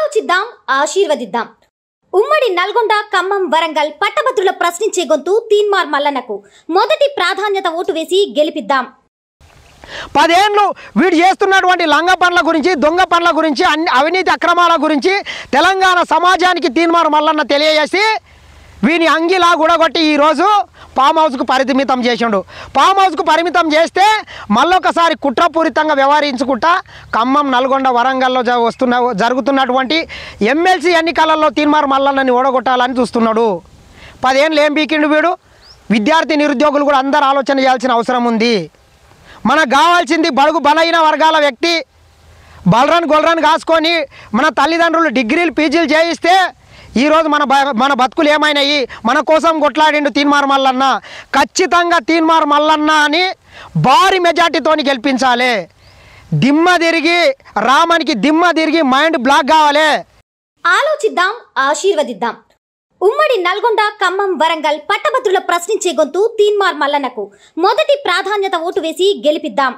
ఆలోచిద్దాం, ఆశీర్వదిద్దాం. ఉమ్మడి నల్గొండ, ఖమ్మం, వరంగల్ పట్టభద్రుల ప్రశ్నించే గొంతు తీన్మార్ మల్లన్నకు మొదటి ప్రాధాన్యత ఓటు వేసి గెలిపిద్దాం. 10 ఏళ్ళు వీడు చేస్తున్నటువంటి లంగ పనుల గురించి, దొంగ పనుల గురించి, అవినీతి అక్రమాల గురించి తెలంగాణ సమాజానికి తీన్మార్ మల్లన్న తెలియజేసి వీని అంగిలా గుడగొట్టి ఈరోజు ఫామ్ హౌస్కు పరిమితం చేసిండు. ఫామ్ హౌస్కు పరిమితం చేస్తే మళ్ళొకసారి కుట్రపూరితంగా వ్యవహరించుకుంటా ఖమ్మం, నల్గొండ, వరంగల్లో జరుగుతున్నటువంటి ఎమ్మెల్సీ ఎన్నికలలో తీన్మార్ మల్లన్నని ఓడగొట్టాలని చూస్తున్నాడు. 10 ఏళ్ళు ఏం బీకిండు వీడు? విద్యార్థి నిరుద్యోగులు కూడా అందరూ ఆలోచన చేయాల్సిన అవసరం ఉంది. మనకు కావాల్సింది బడుగు బలైన వర్గాల వ్యక్తి గొల్రన్ కాసుకొని మన తల్లిదండ్రులు డిగ్రీలు, పీజీలు చేయిస్తే ఈరోజు మన బతుకులు ఏమైనాయి? మన కోసం కొట్లాడిండు తీన్మార్ మల్లన్న. ఖచ్చితంగా తీన్మార్ మల్లన్న అని భారీ మెజార్టీతోని గెలిపించాలి. రామానికి దిమ్మ తిరిగి మైండ్ బ్లాక్ కావాలి. ఆలోచిద్దాం, ఆశీర్వదిద్దాం. ఉమ్మడి నల్గొండ, ఖమ్మం, వరంగల్ పట్టభద్రుల ప్రశ్నించే గొంతు తీన్మార్ మల్లన్నకు మొదటి ప్రాధాన్యత ఓటు వేసి గెలిపిద్దాం.